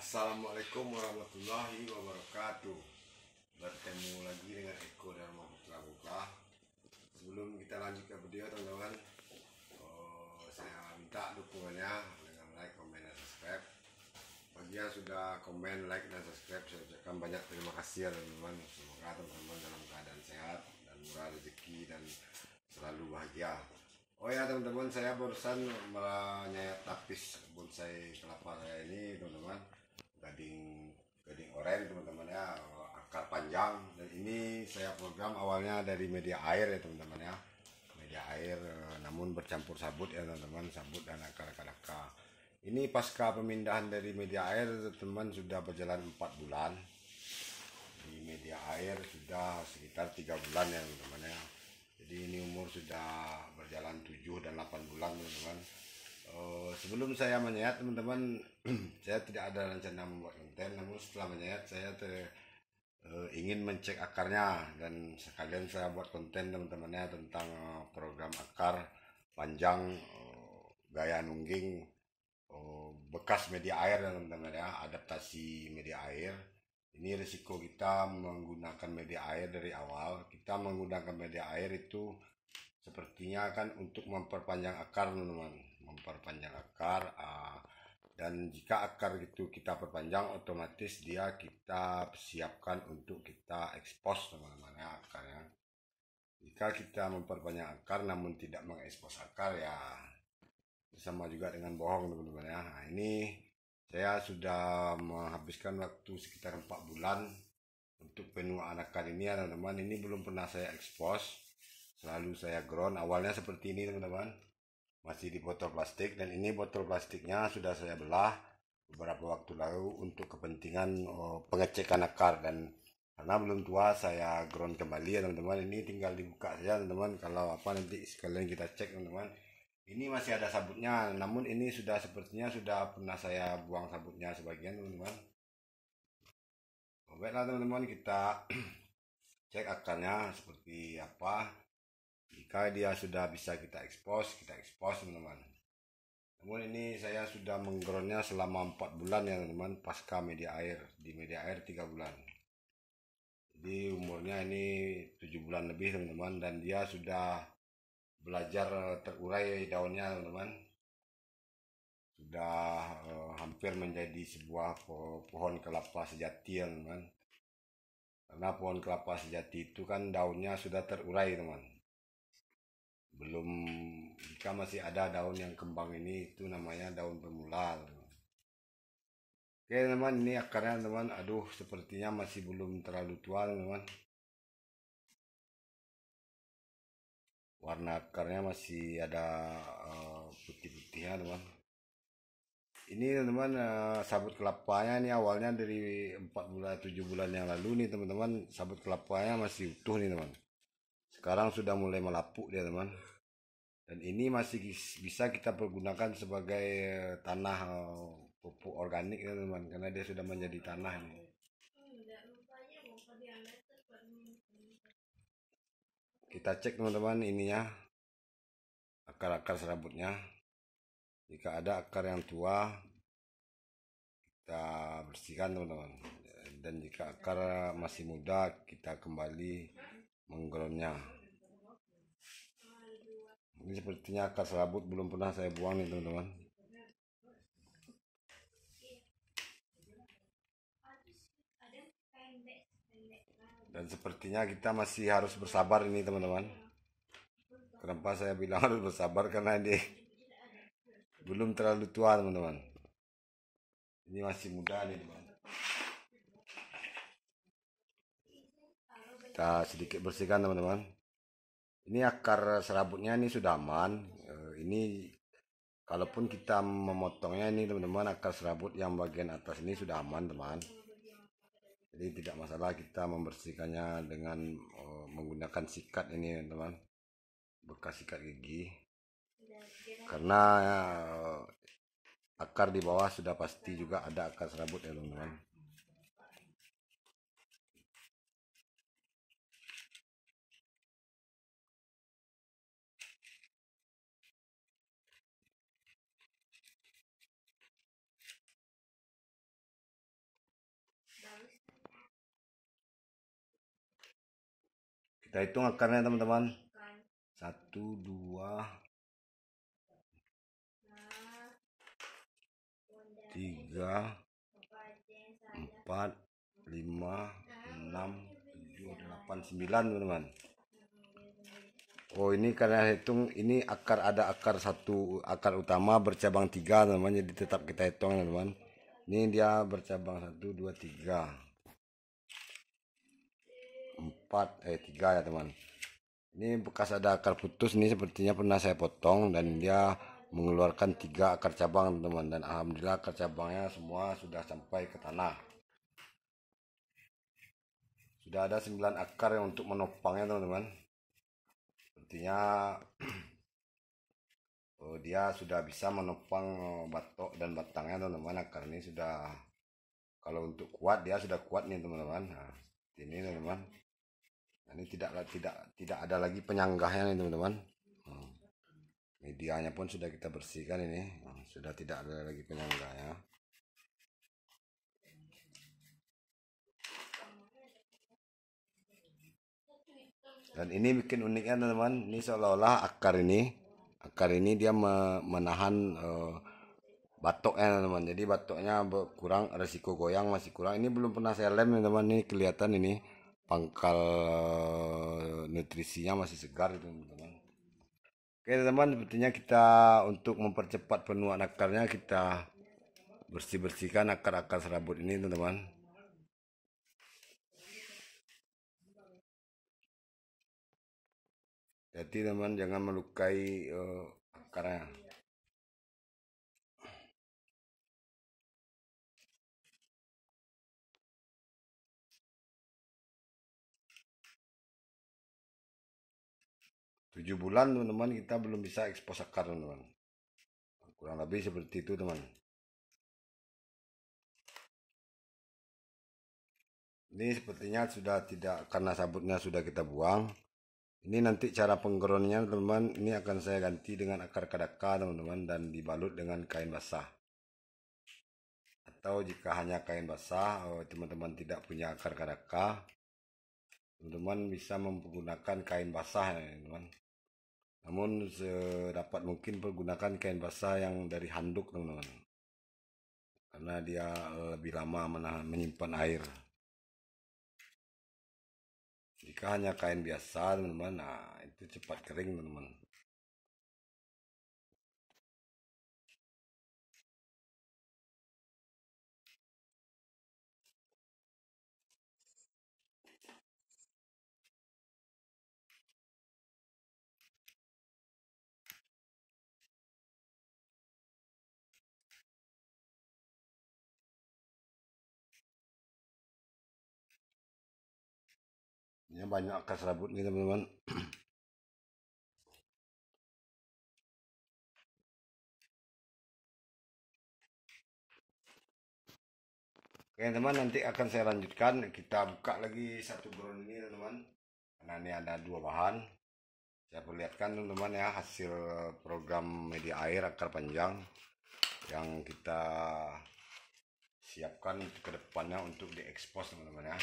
Assalamualaikum warahmatullahi wabarakatuh. Bertemu lagi dengan Eko Dharma Putra Buka. Sebelum kita lanjut ke video teman-teman, saya minta dukungannya dengan like, komen, dan subscribe. Bagi yang sudah komen, like, dan subscribe, saya ucapkan banyak terima kasih ya teman-teman. Semoga teman-teman dalam keadaan sehat dan murah rezeki dan selalu bahagia. Oh ya teman-teman, saya barusan menyayat tapis bonsai kelapa saya ini teman-teman, gading gading oren teman-teman ya, akar panjang. Dan ini saya program awalnya dari media air ya teman-teman ya, media air namun bercampur sabut ya teman-teman, sabut dan akar-akar. Ini pasca pemindahan dari media air teman-teman sudah berjalan 4 bulan. Di media air sudah sekitar 3 bulan ya teman-teman ya. Jadi ini umur sudah berjalan 7 dan 8 bulan teman-teman. Sebelum saya menyayat teman-teman, saya tidak ada rencana membuat konten, namun setelah menyayat saya ingin mencek akarnya dan sekalian saya buat konten teman-temannya tentang program akar panjang, gaya nungging, bekas media air teman-teman ya, adaptasi media air. Ini risiko kita menggunakan media air dari awal. Kita menggunakan media air itu sepertinya kan untuk memperpanjang akar teman-teman, memperpanjang akar. Dan jika akar itu kita perpanjang, otomatis dia kita siapkan untuk kita ekspos teman-teman ya, akarnya. Jika kita memperpanjang akar namun tidak mengekspos akar ya sama juga dengan bohong teman-teman ya. Nah, ini saya sudah menghabiskan waktu sekitar 4 bulan untuk penuaan akar ini ya teman-teman. Ini belum pernah saya ekspos, selalu saya ground. Awalnya seperti ini teman-teman, masih di botol plastik, dan ini botol plastiknya sudah saya belah beberapa waktu lalu untuk kepentingan pengecekan akar. Dan karena belum tua saya ground kembali ya teman-teman. Ini tinggal dibuka saja teman-teman, kalau apa nanti sekalian kita cek teman-teman. Ini masih ada sabutnya, namun ini sudah sepertinya sudah pernah saya buang sabutnya sebagian teman-teman. Baiklah teman-teman, kita cek akarnya seperti apa. Jika dia sudah bisa kita ekspos teman-teman. Namun ini saya sudah menggroundnya selama 4 bulan ya teman-teman, pasca media air. Di media air 3 bulan. Jadi umurnya ini 7 bulan lebih teman-teman, dan dia sudah belajar terurai daunnya teman-teman. Sudah hampir menjadi sebuah pohon kelapa sejati ya teman. Karena pohon kelapa sejati itu kan daunnya sudah terurai teman. Belum, jika masih ada daun yang kembang ini itu namanya daun pemula teman. Oke teman, ini akarnya teman. Aduh, sepertinya masih belum terlalu tua teman. Warna akarnya masih ada putih-putihnya teman. Ini teman-teman, sabut kelapanya ini awalnya dari 4 bulan 7 bulan yang lalu nih teman-teman, sabut kelapanya masih utuh nih teman. Sekarang sudah mulai melapuk dia teman. Dan ini masih bisa kita pergunakan sebagai tanah pupuk organik ya teman, karena dia sudah menjadi tanah ini. Kita cek teman-teman ininya, akar-akar serabutnya. Jika ada akar yang tua, kita bersihkan teman-teman. Dan jika akar masih muda, kita kembali menggroundnya. Ini sepertinya akar serabut belum pernah saya buang nih teman-teman. Dan sepertinya kita masih harus bersabar ini teman-teman. Kenapa saya bilang harus bersabar? Karena ini belum terlalu tua teman-teman. Ini masih muda nih teman. Kita sedikit bersihkan teman-teman. Ini akar serabutnya ini sudah aman. Ini kalaupun kita memotongnya ini teman-teman, akar serabut yang bagian atas ini sudah aman teman. Jadi tidak masalah kita membersihkannya dengan menggunakan sikat ini teman, bekas sikat gigi. Karena akar di bawah sudah pasti juga ada akar serabut ya teman-teman. Kita hitung akarnya teman-teman. 1, 2, 3, 4, 5, 6, 7, 8, 9 teman-teman. Oh, ini karena hitung ini ada akar satu, akar utama bercabang 3 teman-teman, jadi tetap kita hitung teman-teman. Ini dia bercabang 1, 2, 3, 4, 3 ya teman. Ini bekas ada akar putus, ini sepertinya pernah saya potong dan dia mengeluarkan 3 akar cabang teman, dan alhamdulillah akar cabangnya semua sudah sampai ke tanah. Sudah ada 9 akar yang untuk menopangnya teman-teman. Sepertinya dia sudah bisa menopang batok dan batangnya teman-teman. Akar ini sudah, kalau untuk kuat dia sudah kuat nih teman-teman. Nah, ini teman-teman. Ini tidak ada lagi penyanggahnya nih teman-teman. Medianya pun sudah kita bersihkan ini. Sudah tidak ada lagi penyanggahnya. Dan ini bikin uniknya teman-teman. Ini seolah-olah akar ini dia menahan batoknya teman-teman. Jadi batoknya kurang, resiko goyang masih kurang. Ini belum pernah saya lem teman-teman. Ini kelihatan ini pangkal nutrisinya masih segar teman-teman. Oke teman-teman, sepertinya kita untuk mempercepat penuaan akarnya kita bersihkan akar-akar serabut ini teman-teman. Jadi teman, jangan melukai akarnya. Tujuh bulan teman-teman kita belum bisa ekspos akar teman-teman. Kurang lebih seperti itu teman. Ini sepertinya sudah tidak, karena sabutnya sudah kita buang. Ini nanti cara penggeronnya teman-teman, ini akan saya ganti dengan akar kadaka teman-teman, dan dibalut dengan kain basah. Atau jika hanya kain basah, teman-teman tidak punya akar kadaka, teman-teman bisa menggunakan kain basah ya teman. Namun sedapat mungkin pergunakan kain basah yang dari handuk teman-teman, karena dia lebih lama menyimpan air. Jika hanya kain biasa teman-teman, nah itu cepat kering teman-teman. Ini banyak akar serabut nih teman-teman. Oke teman, nanti akan saya lanjutkan. Kita buka lagi satu ground ini teman-teman, karena ini ada 2 bahan. Saya perlihatkan teman-teman ya hasil program media air akar panjang yang kita siapkan untuk kedepannya untuk diekspos teman-teman ya.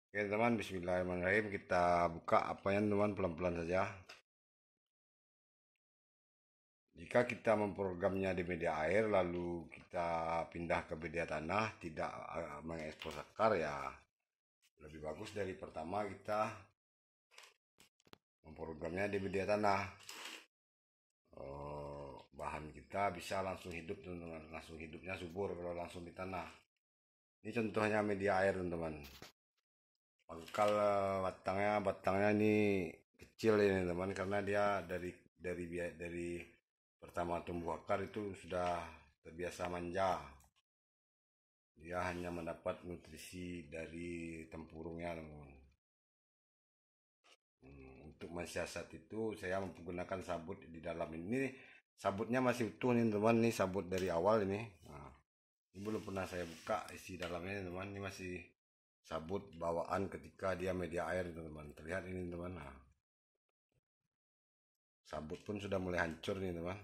Oke teman, bismillahirrahmanirrahim. Kita buka apanya teman, pelan-pelan saja. Jika kita memprogramnya di media air lalu kita pindah ke media tanah, tidak mengekspos akar, ya lebih bagus dari pertama kita memprogramnya di media tanah. Bahan kita bisa langsung hidup teman-teman, langsung hidupnya subur kalau langsung di tanah. Ini contohnya media air teman-teman. Pangkal batangnya ini kecil ini teman, karena dia dari pertama tumbuh akar itu sudah terbiasa manja. Dia hanya mendapat nutrisi dari tempurungnya teman-teman. Untuk mensiasat itu saya menggunakan sabut di dalam ini. Sabutnya masih utuh nih teman, ini sabut dari awal ini. Nah, ini belum pernah saya buka isi dalamnya teman. Ini masih sabut bawaan ketika dia media air teman. Terlihat ini teman. Nah, sabut pun sudah mulai hancur nih teman.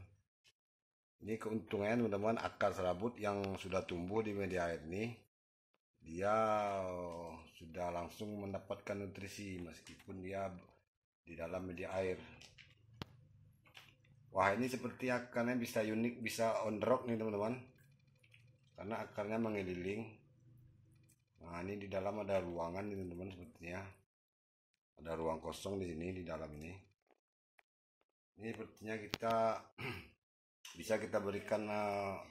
Ini keuntungannya teman-teman, akar serabut yang sudah tumbuh di media air ini dia sudah langsung mendapatkan nutrisi meskipun dia di dalam media air. Wah, ini seperti akarnya bisa unik, bisa on rock nih teman-teman, karena akarnya mengeliling. Nah, ini di dalam ada ruangan nih teman-teman, sepertinya ada ruang kosong di sini, di dalam ini. Ini sepertinya kita bisa kita berikan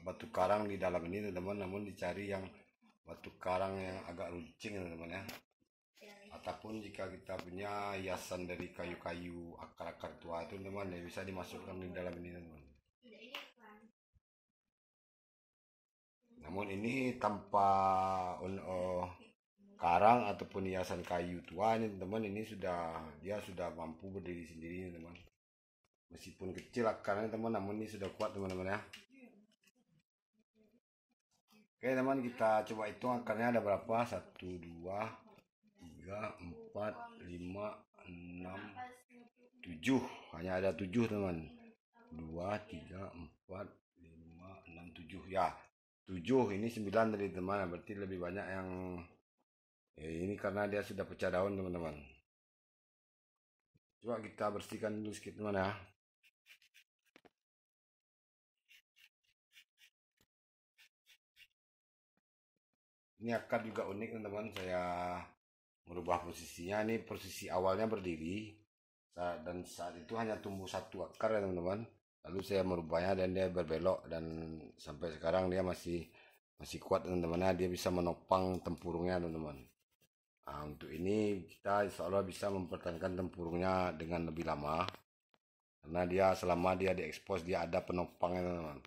batu karang di dalam ini teman-teman, namun dicari yang batu karang yang agak runcing teman-teman ya. Ataupun jika kita punya hiasan dari kayu-kayu akar-akar tua itu teman-teman, ya bisa dimasukkan di dalam ini teman-teman. Namun ini tanpa karang ataupun hiasan kayu tua ini teman-teman, ini dia sudah mampu berdiri sendiri teman-teman. Meskipun kecil akarnya teman, namun ini sudah kuat teman-teman ya. Oke teman, kita coba hitung akarnya ada berapa. 1, 2, 3, 4, 5, 6, 7. Hanya ada 7 teman. 2, 3, 4, 5, 6, 7 ya. 7 ini 9 tadi teman, berarti lebih banyak yang ini karena dia sudah pecah daun teman-teman. Coba kita bersihkan dulu sedikit teman ya. Ini akar juga unik teman-teman, saya merubah posisinya. Ini posisi awalnya berdiri dan saat itu hanya tumbuh satu akar ya teman-teman. Lalu saya merubahnya dan dia berbelok, dan sampai sekarang dia masih kuat teman-teman. Dia bisa menopang tempurungnya teman-teman. Nah, untuk ini kita insya Allah bisa mempertahankan tempurungnya dengan lebih lama, karena dia selama dia diekspos dia ada penopangnya teman-teman.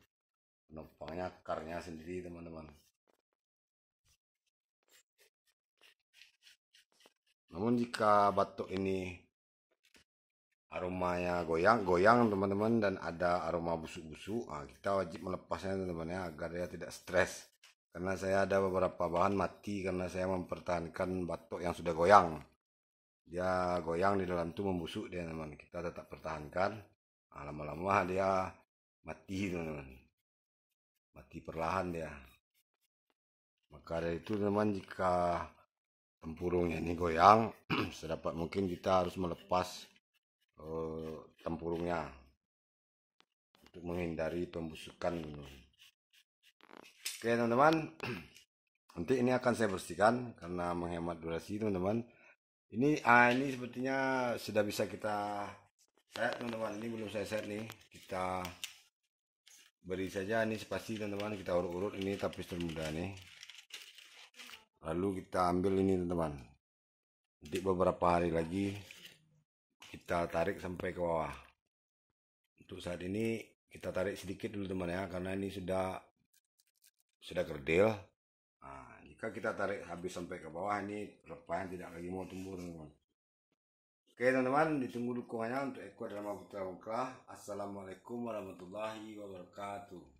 Penopangnya akarnya sendiri teman-teman. Namun jika batok ini aromanya goyang teman-teman dan ada aroma busuk-busuk, kita wajib melepasnya teman-teman ya, agar dia tidak stres. Karena saya ada beberapa bahan mati karena saya mempertahankan batok yang sudah goyang. Dia goyang di dalam itu membusuk dia teman, kita tetap pertahankan. Lama-lama dia mati teman-teman, mati perlahan dia. Maka dari itu teman, jika tempurungnya ini goyang sedapat mungkin kita harus melepas tempurungnya untuk menghindari pembusukan. Oke teman-teman, nanti ini akan saya bersihkan karena menghemat durasi teman-teman. Ini sepertinya sudah bisa kita set teman-teman. Ini belum saya set nih, kita beri saja ini spasi teman-teman, kita urut-urut ini tapis termuda nih. Lalu kita ambil ini teman-teman, nanti beberapa hari lagi kita tarik sampai ke bawah. Untuk saat ini kita tarik sedikit dulu teman ya, karena ini sudah kerdil. Jika kita tarik habis sampai ke bawah, ini repanya tidak lagi mau tumbuh teman-teman. Oke teman-teman, ditunggu dukungannya untuk Eko Dharma Putra Wongklah. Assalamualaikum warahmatullahi wabarakatuh.